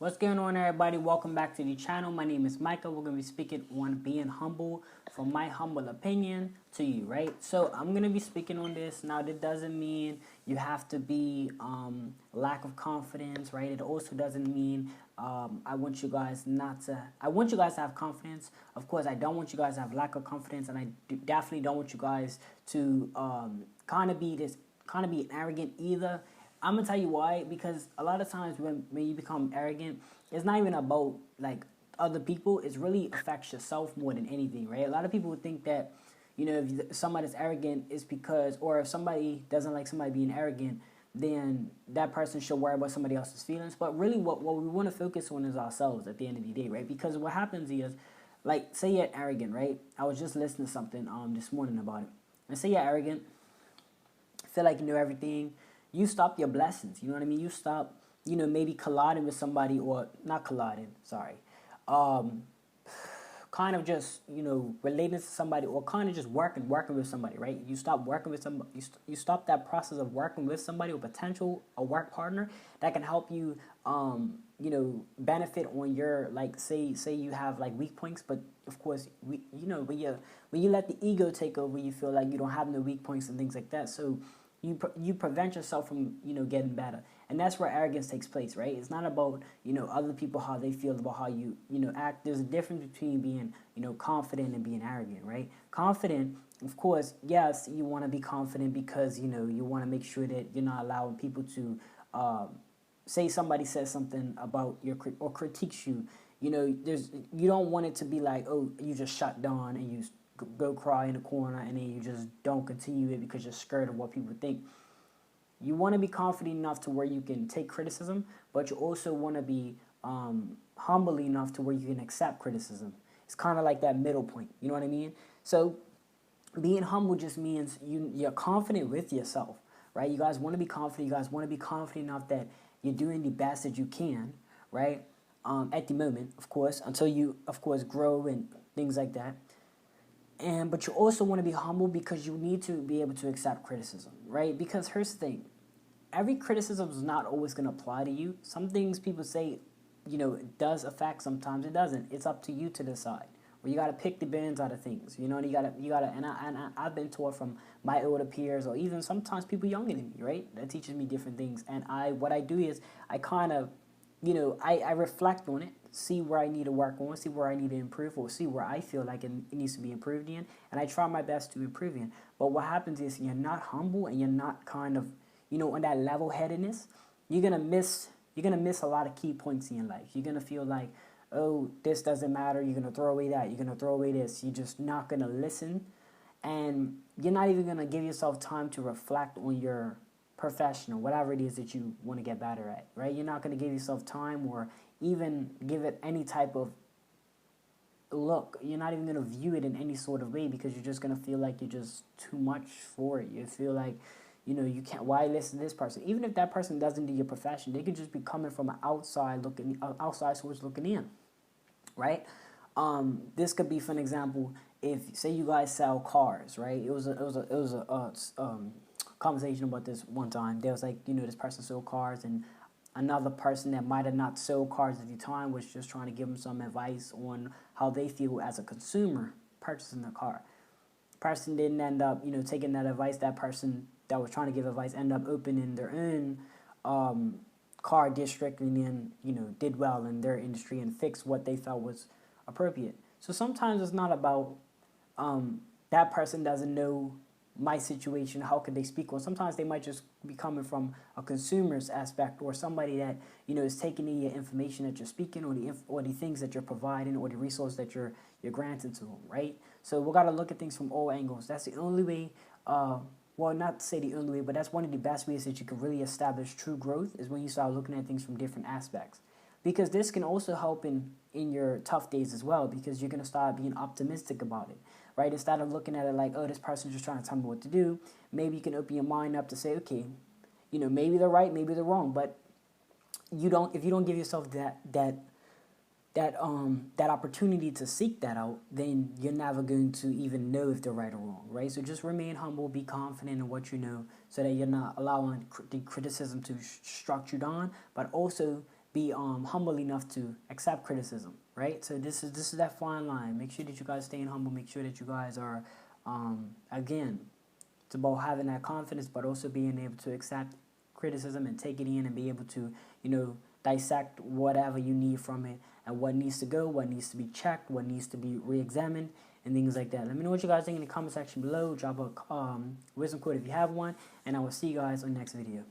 What's going on, everybody? Welcome back to the channel. My name is Micah. We're going to be speaking on being humble from my humble opinion to you, right? So I'm going to be speaking on this. Now, that doesn't mean you have to be lack of confidence, right? It also doesn't mean I want you guys not to, I want you guys to have confidence. Of course, I don't want you guys to have lack of confidence, and I definitely don't want you guys to kind of be arrogant either. I'm gonna tell you why, because a lot of times when you become arrogant, it's not even about like other people. It really affects yourself more than anything, right? A lot of people would think that, if somebody's arrogant, it's because, or if somebody doesn't like somebody being arrogant, then that person should worry about somebody else's feelings. But really, what we want to focus on is ourselves at the end of the day, right? Because what happens is, like, say you're arrogant, right? I was just listening to something this morning about it, and say you're arrogant, feel like you know everything, you stop your blessings. You know what I mean? You stop, maybe colliding with somebody, or not colliding, sorry. Um, Kind of just, relating to somebody, or kind of just working with somebody, right? You stop working with somebody, you stop that process of working with somebody, or potential a work partner that can help you, benefit on your, like, say you have like weak points, but of course, when you let the ego take over, you feel like you don't have no weak points and things like that. So you prevent yourself from getting better, and that's where arrogance takes place, right? It's not about other people, how they feel about how you act. There's a difference between being confident and being arrogant, right? Confident, of course, yes, you want to be confident because you want to make sure that you're not allowing people to say somebody says something about your or critiques you. You don't want it to be like, oh, you just shut down and you go cry in the corner, and then you just don't continue it because you're scared of what people think. You want to be confident enough to where you can take criticism, but you also want to be humble enough to where you can accept criticism. It's kind of like that middle point. You know what I mean? So being humble just means you're confident with yourself, right? You guys want to be confident. You guys want to be confident enough that you're doing the best that you can, right? At the moment, of course, until you, of course, grow and things like that. But you also want to be humble because you need to be able to accept criticism, right? Because here's the thing: every criticism is not always going to apply to you. Some things people say, it does affect. Sometimes it doesn't. It's up to you to decide. Or you got to pick the bands out of things, and you gotta. I've been taught from my older peers, or even sometimes people younger than me, right? That teaches me different things, and what I do is I kind of I reflect on it, see where I need to work on, see where I need to improve, or see where I feel like it needs to be improved in, and I try my best to improve in. But what happens is you're not humble, and you're not kind of, on that level-headedness, you're gonna miss a lot of key points in your life. You're gonna feel like, oh, this doesn't matter. You're gonna throw away that. You're gonna throw away this. You're just not gonna listen, and you're not even gonna give yourself time to reflect on your professional, whatever it is that you want to get better at, right? You're not going to give yourself time, or even give it any type of look. You're not even going to view it in any sort of way, because you're just going to feel like you're just too much for it. You feel like, you can't, why listen to this person? Even if that person doesn't do your profession, they could just be coming from an outside source looking in, right? This could be, for an example, if say you guys sell cars, right? It was a conversation about this one time. There was like, this person sold cars, and another person that might have not sold cars at the time was just trying to give them some advice on how they feel as a consumer purchasing the car. Person didn't end up, taking that advice. That person that was trying to give advice ended up opening their own car district, and then, did well in their industry and fixed what they felt was appropriate. So sometimes it's not about that person doesn't know my situation, how could they speak? Or sometimes they might just be coming from a consumer's aspect, or somebody that is taking in your information that you're speaking, or the things that you're providing, or the resource that you're granting to them, right? So we got to look at things from all angles. That's the only way. Well, not to say the only way, but that's one of the best ways that you can really establish true growth, is when you start looking at things from different aspects. Because this can also help in your tough days as well, because you're going to start being optimistic about it, right? Instead of looking at it like, oh, this person's just trying to tell me what to do, maybe you can open your mind up to say, okay, maybe they're right, maybe they're wrong, but if you don't give yourself that opportunity to seek that out, then you're never going to even know if they're right or wrong, right? So just remain humble, be confident in what you know, so that you're not allowing the criticism to struck you down, but also be humble enough to accept criticism, right? So this is that fine line. Make sure that you guys staying humble. Make sure that you guys are, again, it's about having that confidence, but also being able to accept criticism and take it in and be able to, dissect whatever you need from it and what needs to go, what needs to be checked, what needs to be re-examined, and things like that. Let me know what you guys think in the comment section below. Drop a wisdom quote if you have one, and I will see you guys on the next video.